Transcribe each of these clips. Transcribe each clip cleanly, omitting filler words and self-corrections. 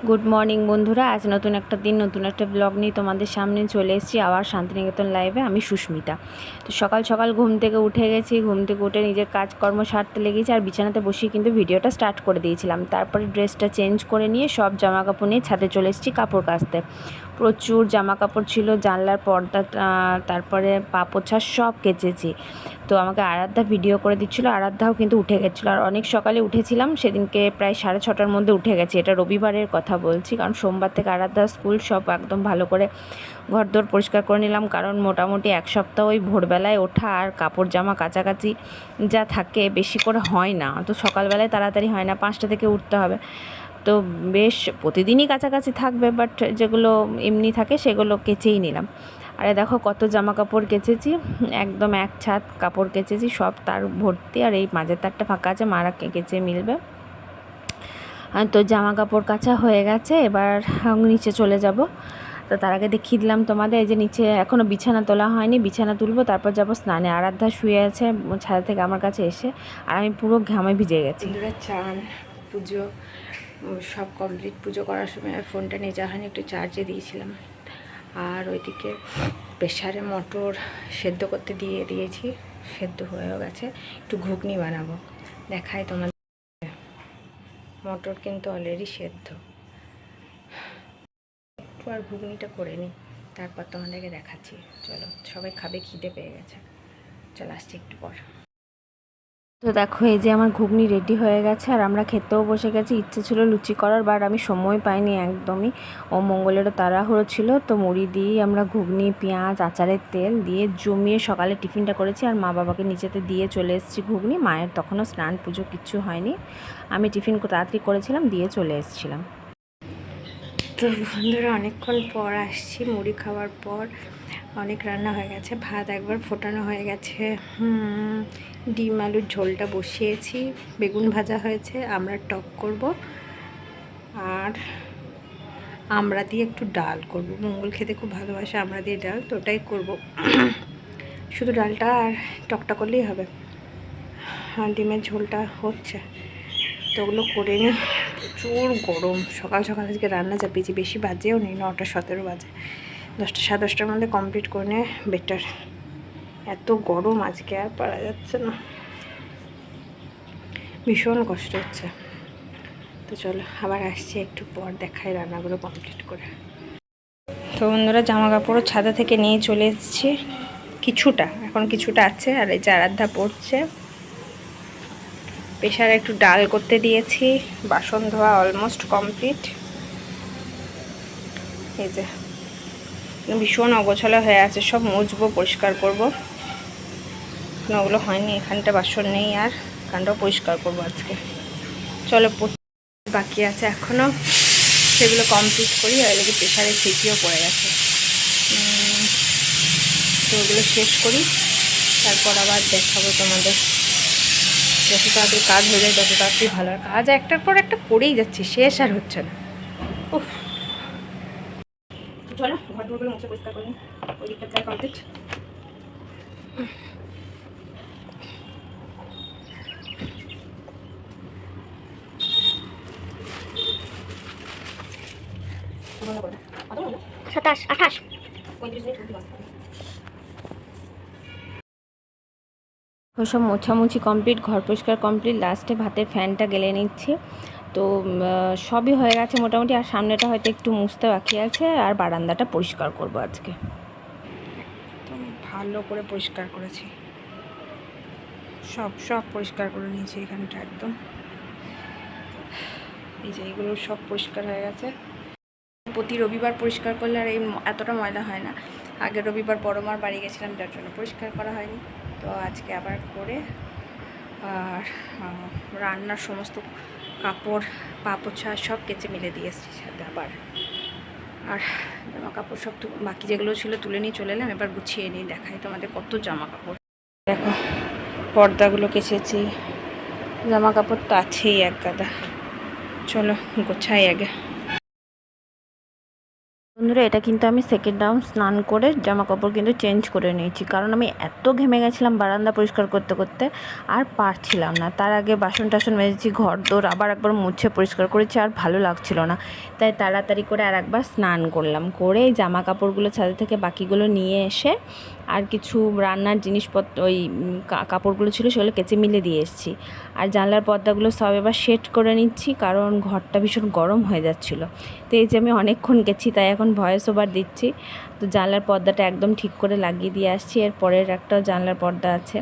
Good morning বন্ধুরা, আজ নতুন একটা দিন নতুন একটা ব্লগ নিয়ে তোমাদের সামনে চলে এসেছি আবার শান্তিনিকেতন লাইভে। আমি সুস্মিতা। তো সকাল সকাল ঘুম থেকে উঠে গেছি, ঘুম থেকে উঠে নিজের কাজকর্ম সারতে লেগেছি আর বিছানাতে বসিয়ে কিন্তু ভিডিওটা স্টার্ট করে দিয়েছিলাম। তারপরে ড্রেসটা চেঞ্জ করে নিয়ে সব জামা কাপড় নিয়ে ছাদে চলে এসেছি কাপড় কাচতে। প্রচুর জামা কাপড় ছিল, জানলার পর্দা তারপরে পা পোছা সব কেচেছি। তো আমাকে আরাধ্যা ভিডিও করে দিচ্ছিলো, আরাধ্যাও কিন্তু উঠে গেছিলো। আর অনেক সকালে উঠেছিলাম, সেদিনকে প্রায় 6:30টার মধ্যে উঠে গেছি। এটা রবিবারের কথা বলছি, কারণ সোমবার থেকে আরাধ্যা স্কুল, সব একদম ভালো করে ঘরদোর পরিষ্কার করে নিলাম। কারণ মোটামুটি এক সপ্তাহ ওই ভোরবেলায় ওঠা আর কাপড় জামা কাচাকাচি যা থাকে বেশি করে হয় না, তো সকালবেলায় তাড়াতাড়ি হয় না, 5টা থেকে উঠতে হবে। তো বেশ প্রতিদিনই কাছাকাছি থাকবে, বাট যেগুলো এমনি থাকে সেগুলো কেচেই নিলাম। আরে দেখো কত জামা কাপড় কেচেছি, একদম এক ছাদ কাপড় কেচেছি, সব তার ভর্তি। আর এই মাঝের তারটা ফাঁকা আছে, মারা কেচে মিলবে। তো জামা কাপড় কাচা হয়ে গেছে, এবার নিচে চলে যাব। তো তার আগে দেখিয়ে দিলাম তোমাদের, এই যে নিচে এখনও বিছানা তোলা হয়নি, বিছানা তুলবো তারপর যাব স্নানে। আরাধ্যা শুয়ে আছে ছাদ থেকে আমার কাছে এসে, আর আমি পুরো ঘামে ভিজে গেছি। চান পুজো সব কমপ্লিট। পুজো করার সময় আর ফোনটা নিয়ে যাওয়া হয়নি, একটু চার্জে দিয়েছিলাম। আর ওইদিকে প্রেশারে মটর সেদ্ধ করতে দিয়ে দিয়েছি, সেদ্ধ হয়েও গেছে। একটু ঘুগনি বানাবো, দেখাই তোমাদের। মটর কিন্তু অলরেডি সেদ্ধ, একটু আর ঘুগনিটা করে নিই, তারপর তোমাদেরকে দেখাচ্ছি। চলো, সবাই খাবে, খিদে পেয়ে গেছে। চলো আসছি একটু পর। তো দেখো এই যে আমার ঘুগনি রেডি হয়ে গেছে, আর আমরা খেতেও বসে গেছি। ইচ্ছে ছিল লুচি করার, বাট আমি সময় পাইনি একদমই, ও মঙ্গলেরও তাড়াহুড়ো ছিল। তো মুড়ি দিয়েই আমরা ঘুগনি, পেঁয়াজ, আচারের তেল দিয়ে জমিয়ে সকালে টিফিনটা করেছি। আর মা বাবাকে নিচেতে দিয়ে চলে এসেছি ঘুগনি। মায়ের তখনও স্নান পুজো কিচ্ছু হয়নি, আমি টিফিন তাড়াতাড়ি করেছিলাম, দিয়ে চলে এসেছিলাম। তো বন্ধুরা অনেকক্ষণ পর আসছি, মুড়ি খাওয়ার পর। অনেক রান্না হয়ে গেছে, ভাত একবার ফোটানো হয়ে গেছে, ডিম আলুর ঝোলটা বসিয়েছি, বেগুন ভাজা হয়েছে, আমরা টক করব, আর আমরা দিয়ে একটু ডাল করব। মঙ্গল খেতে খুব ভালোবাসে আমরা দিয়ে ডাল, তো ওটাই করব। শুধু ডালটা আর টকটা করলেই হবে। ডিমের ঝোলটা হচ্ছে, তো ওগুলো করে নিই। প্রচুর গরম, সকাল সকাল আজকে রান্না চাপিয়েছি, বেশি বাজেও নেই, 9:17 বাজে। 10টা 10:30টার মধ্যে কমপ্লিট করে নিয়ে বেটার। এত গরম আজকে আর পারা যাচ্ছে না, ভীষণ কষ্ট হচ্ছে। তো চলো আবার আসছি একটু পর, দেখাই রান্নাগুলো কমপ্লিট করে। তো বন্ধুরা জামা কাপড়ও ছাদা থেকে নিয়ে চলে এসেছি, কিছুটা এখন কিছুটা আছে। আর এই যে আরাধ্যা পড়ছে, প্রেশারে একটু ডাল করতে দিয়েছি, বাসন ধোয়া অলমোস্ট কমপ্লিট। এই যে ভীষণ অগোছালো হয়ে আছে, সব মুছবো, পরিষ্কার করবো। ওগুলো হয়নি, এখানটা বাসন নেই, আর এখানটাও পরিষ্কার করবো আজকে। চলো বাকি আছে এখনও, সেগুলো কমপ্লিট করি। আর এদিকে প্রেশারে সিটিও পড়ে গেছে, তো ওগুলো শেষ করি, তারপর আবার দেখাবো তোমাদের। যত তাড়াতাড়ি কাজ হয়ে যায় তত তাড়াতাড়ি ভালো। আর কাজ একটার পর একটা করেই যাচ্ছি, শেষ আর হচ্ছে না। উফ, চলো ঘর ধরে মুছে পরিষ্কার করি, ওই দিকটা প্রায় কমপ্লিট। ওসব মোছামুছি কমপ্লিট, ঘর পরিষ্কার কমপ্লিট, লাস্টে ভাতের ফ্যানটা গেলে নিচ্ছি। তো সবই হয়ে গেছে মোটামুটি, আর সামনেটা হয়তো একটু মুছতে বাকি আছে, আর বারান্দাটা পরিষ্কার করব আজকে। একদম ভালো করে পরিষ্কার করেছি, সব পরিষ্কার করে নিয়েছি এখানটা একদম। এই যে এইগুলো সব পরিষ্কার হয়ে গেছে। প্রতি রবিবার পরিষ্কার করলে আর এই এতটা ময়লা হয় না। আগের রবিবার বড়মার বাড়ি গেছিলাম, যার জন্য পরিষ্কার করা হয়নি। তো আজকে আবার করে, আর রান্নার সমস্ত কাপড়, পা পোছা সব কেচে মিলে দিয়ে এসেছি সাথে আবার। আর জামা কাপড় সব বাকি যেগুলো ছিল তুলে নিয়ে চলে এলাম। এবার গুছিয়ে নিই, দেখাই তোমাদের কত জামা কাপড়। দেখো পর্দাগুলো কেচেছি, জামা কাপড় তো আছেই এক গাদা। চলো গোছাই আগে। বন্ধুরা, এটা কিন্তু আমি সেকেন্ড রাউন্ড স্নান করে জামা কাপড় কিন্তু চেঞ্জ করে নিয়েছি, কারণ আমি এত ঘেমে গেছিলাম বারান্দা পরিষ্কার করতে করতে আর পারছিলাম না। তার আগে বাসন টাসন মেজেছি, ঘর দোর আবার একবার মুছে পরিষ্কার করেছি, আর ভালো লাগছিল না, তাই তাড়াতাড়ি করে আর একবার স্নান করলাম। করে এই জামা কাপড়গুলো ছাদে থেকে বাকিগুলো নিয়ে এসে আর কিছু রান্নার জিনিসপত্র ওই কাপড়গুলো ছিল সেগুলো কেচে মিলে দিয়ে এসেছি। আর জানলার পর্দাগুলো সব এবার সেট করে নিচ্ছি, কারণ ঘরটা ভীষণ গরম হয়ে যাচ্ছিলো। তো এই যে আমি অনেকক্ষণ গেছি, তাই এখন ভয়েস ওভার দিচ্ছি। তো জানলার পর্দাটা একদম ঠিক করে লাগিয়ে দিয়ে আসছি। এর পরের একটা জানলার পর্দা আছে,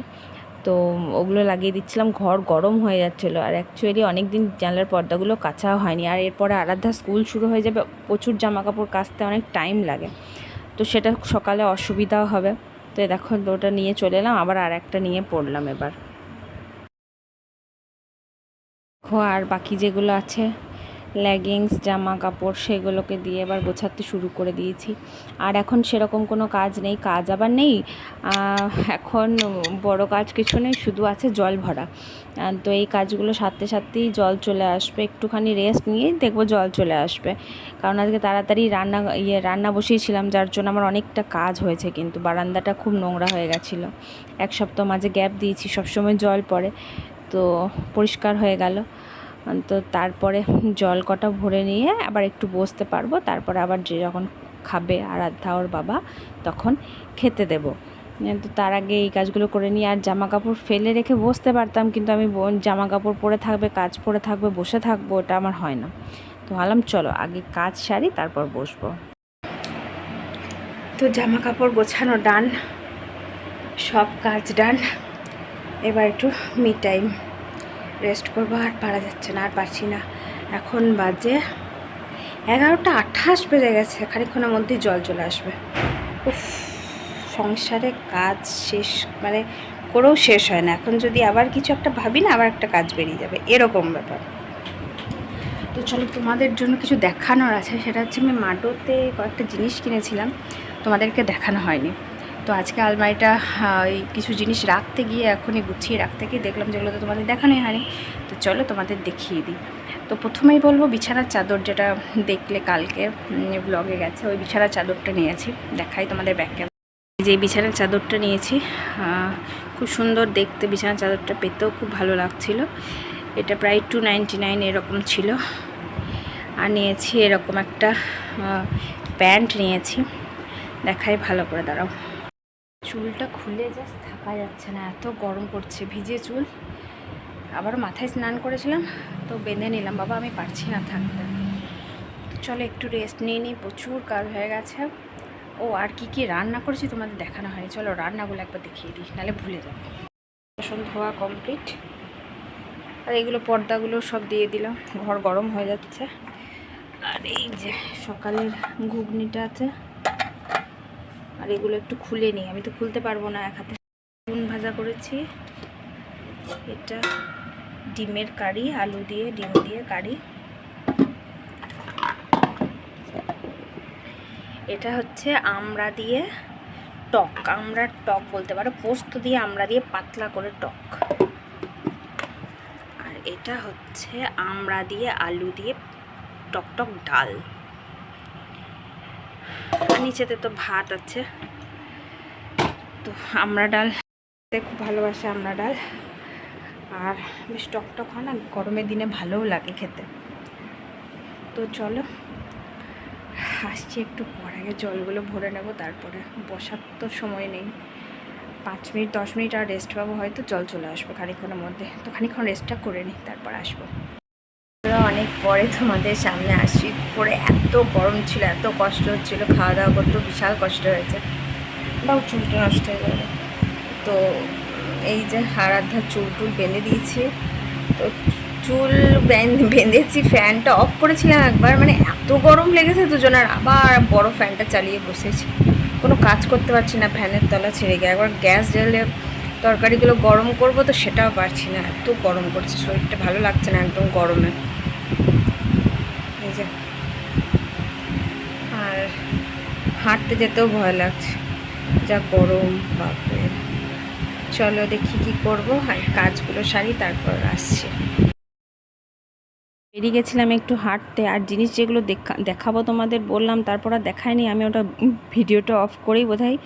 তো ওগুলো লাগিয়ে দিচ্ছিলাম। ঘর গরম হয়ে যাচ্ছিলো, আর অ্যাকচুয়ালি অনেক দিন জানলার পর্দাগুলো কাচাও হয়নি। আর এরপরে আরাধ্যা স্কুল শুরু হয়ে যাবে, প্রচুর জামা কাপড় কাচতে অনেক টাইম লাগে, তো সেটা সকালে অসুবিধাও হবে। তো দেখো ওটা নিয়ে চলে এলাম, আবার আর একটা নিয়ে পড়লাম এবার। আর বাকি যেগুলো আছে লেগিংস জামা কাপড় সেগুলোকে দিয়ে এবার গোছাতে শুরু করে দিয়েছি। আর এখন সেরকম কোনো কাজ নেই, কাজ আবার নেই এখন, বড় কাজ কিছু নেই, শুধু আছে জল ভরা। তো এই কাজগুলো সারতে সারতেই জল চলে আসবে, একটুখানি রেস্ট নিয়েই দেখবো জল চলে আসবে। কারণ আজকে তাড়াতাড়ি রান্না বসিয়েছিলাম, যার জন্য আমার অনেকটা কাজ হয়েছে, কিন্তু বারান্দাটা খুব নোংরা হয়ে গেছিলো। এক সপ্তাহ মাঝে গ্যাপ দিয়েছি, সবসময় জল পড়ে, তো পরিষ্কার হয়ে গেল। তো তারপরে জল কটা ভরে নিয়ে আবার একটু বসতে পারবো, তারপরে আবার যে যখন খাবে আরাধ্যা ওর বাবা তখন খেতে দেব। তো তার আগে এই কাজগুলো করে নিই। আর জামা কাপড় ফেলে রেখে বসতে পারতাম, কিন্তু আমি জামা কাপড় পরে থাকবে, কাজ পরে থাকবে, বসে থাকবো, ওটা আমার হয় না। তো ভাবলাম চলো আগে কাজ সারি তারপর বসবো। তো জামা কাপড় গোছানো ডান, সব কাজ ডান, এবার একটু মি টাইম রেস্ট করবো। আর পারা যাচ্ছে না, আর পারছি না। এখন বাজে 11:28 বেজে গেছে, খানিকক্ষণের মধ্যেই জল চলে আসবে। উফ, সংসারে কাজ শেষ মানে করেও শেষ হয় না। এখন যদি আবার কিছু একটা ভাবি না, আবার একটা কাজ বেরিয়ে যাবে, এরকম ব্যাপার। তো চলো তোমাদের জন্য কিছু দেখানোর আছে, সেটা হচ্ছে আমি মাডোতে কয়েকটা জিনিস কিনেছিলাম, তোমাদেরকে দেখানো হয়নি। তো আজকে আলমারিটা কিছু জিনিস রাখতে গিয়ে এখনই গুছিয়ে রাখতে গিয়ে দেখলাম যেগুলো তো তোমাদের দেখানোই হয়নি। তো চলো তোমাদের দেখিয়ে দিই। তো প্রথমেই বলবো বিছানার চাদর, যেটা দেখলে কালকে ব্লগে গেছে, ওই বিছানার চাদরটা নিয়েছি, দেখাই তোমাদের ব্যাক ক্যামেরা। যে বিছানার চাদরটা নিয়েছি, খুব সুন্দর দেখতে, বিছানার চাদরটা পেতেও খুব ভালো লাগছিল। এটা প্রায় 299 এরকম ছিল। আর নিয়েছি এরকম একটা প্যান্ট নিয়েছি, দেখাই ভালো করে, দাঁড়াও। চুলটা খুলে জাস্ট থাকা যাচ্ছে না, এত গরম করছে, ভিজে চুল। আবার মাথায় স্নান করেছিলাম, তো বেঁধে নিলাম, বাবা আমি পারছি না থাকতে। চলো একটু রেস্ট নিয়ে নিই, প্রচুর কাজ হয়ে গেছে। ও আর কি কি রান্না করেছি তোমাদের দেখানো হয়নি, চলো রান্নাগুলো একবার দেখিয়ে দিই, নাহলে ভুলে যাবো। বাসন ধোয়া কমপ্লিট, আর এগুলো পর্দাগুলো সব দিয়ে দিলাম, ঘর গরম হয়ে যাচ্ছে। আর এই যে সকালের ঘুগনিটা আছে, আর এগুলো একটু খুলে নিই, আমি তো খুলতে পারবো না এক হাতে। বেগুন ভাজা করেছি, এটা ডিমের কারি, আলু দিয়ে ডিম দিয়ে কারি। এটা হচ্ছে আমড়া দিয়ে টক, আমড়ার টক বলতে পারো, পোস্ত দিয়ে আমড়া দিয়ে পাতলা করে টক। আর এটা হচ্ছে আমড়া দিয়ে আলু দিয়ে টক ডাল। আর নিচেতে তো ভাত আছে। তো আমড়া ডাল খুব ভালোবাসে, আমড়া ডাল, আর বেশ টক হয় না, গরমের দিনে ভালোও লাগে খেতে। তো চলো আসছি একটু পর, আগে জলগুলো ভরে নেব, তারপরে বসার তো সময় নেই, 5 মিনিট 10 মিনিট আর রেস্ট পাবো, হয়তো জল চলে আসবে খানিকক্ষণের মধ্যে। তো খানিকক্ষণ রেস্টটা করে নিই, তারপর আসবো। অনেক পরে তোমাদের সামনে আসছি, পরে এত গরম ছিল, এত কষ্ট হচ্ছিলো, খাওয়া দাওয়া করতেও বিশাল কষ্ট হয়েছে, বা চুলটা নষ্ট হয়ে যাবে। তো এই যে আরাধ্যার চুল বেঁধে দিয়েছি, তো চুল বেঁধেছি, ফ্যানটা অফ করেছিলাম একবার, মানে এত গরম লেগেছে দুজনের, আবার বড় ফ্যানটা চালিয়ে বসেছি, কোনো কাজ করতে পারছি না, ফ্যানের তলা ছেড়ে গিয়ে। একবার গ্যাস জ্বালে তরকারিগুলো গরম করব, তো সেটাও পারছি না, এত গরম করছে, শরীরটা ভালো লাগছে না একদম গরমে। এই যে আর হাঁটতে যেতেও ভয় লাগছে, যা গরম, বাপরে। চলো দেখি কি করব, আর কাজগুলো সারি, তারপর আসছি। বেরিয়ে গেছিলাম একটু হাঁটতে, আর জিনিস যেগুলো দেখাবো তোমাদের বললাম, তারপর আর দেখায়নি। আমি ওটা ভিডিওটা অফ করেই বোধহয়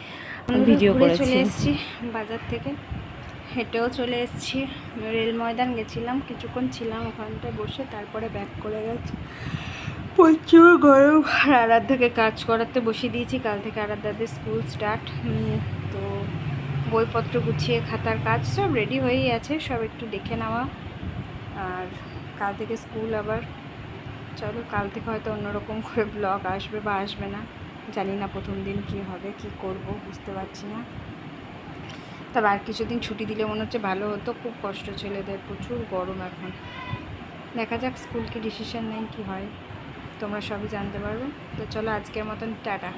ভিডিও করে চলে এসেছি বাজার থেকে, হেঁটেও চলে এসেছি। রেল ময়দান গেছিলাম, কিছুক্ষণ ছিলাম ওখানটায় বসে, তারপরে ব্যাক করে গেছি। প্রচুর গরম, আর আরাধ্যাকে কাজ করাতে বসিয়ে দিয়েছি। কাল থেকে আরাধ্যাদের স্কুল স্টার্ট, তো বইপত্র গুছিয়ে খাতার কাজ সব রেডি হয়েই আছে, সব একটু দেখে নেওয়া। আর কাল থেকে স্কুল আবার। চলো, কাল থেকে হয়তো অন্যরকম করে ব্লগ আসবে বা আসবে না জানি না। প্রথম দিন কি হবে, কি করব বুঝতে পারছি না। তবে আর কিছুদিন ছুটি দিলে মনে হচ্ছে ভালো হতো। খুব কষ্ট ছেলেদের, প্রচুর গরম এখন। দেখা যাক স্কুল কি ডিসিশন নেই, কি হয়, তোমরা সবই জানতে পারবে। তো চলো, আজকের মতন টাটা।